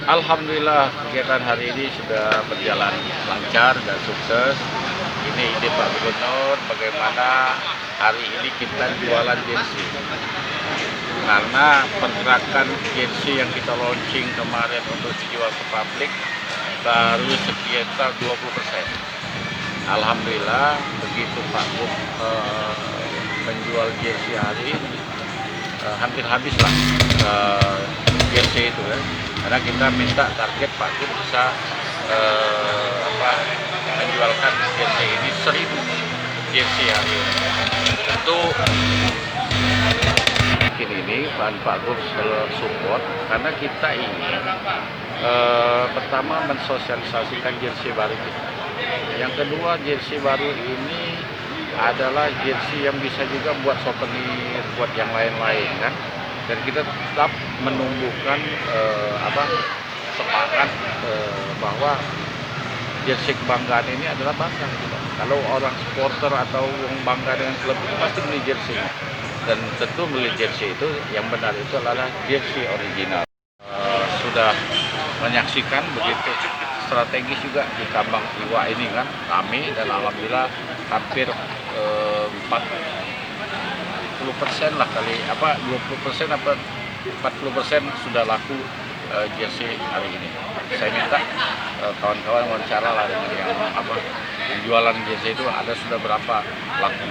Alhamdulillah kegiatan hari ini sudah berjalan lancar dan sukses. Ini ide Pak Gubernur bagaimana hari ini kita jualan jersey. Karena pergerakan jersey yang kita launching kemarin untuk dijual ke publik baru sekitar 20%. Alhamdulillah begitu Pak Gub menjual jersey hari ini hampir habis lah jersey itu ya. Karena kita minta target Pak Gub bisa menjualkan jersey ini 1000 jersey hari ini. Tentu mungkin ini Pak Gub support karena kita ingin pertama mensosialisasikan jersey baru kita. Yang kedua, jersey baru ini adalah jersey yang bisa juga buat souvenir, buat yang lain-lain kan. Dan kita tetap menumbuhkan semangat bahwa jersey kebanggaan ini adalah bangga kita. Kalau orang supporter atau yang bangga dengan klub itu pasti beli jersey. Dan tentu beli jersey itu yang benar itu adalah jersey original. Sudah menyaksikan begitu strategis juga di Kambang Iwa ini kan kami, dan alhamdulillah hampir 40% lah kali 20% apa 40% sudah laku jersey hari ini. Saya minta kawan-kawan wawancara lah dengan yang penjualan jersey itu ada sudah berapa laku.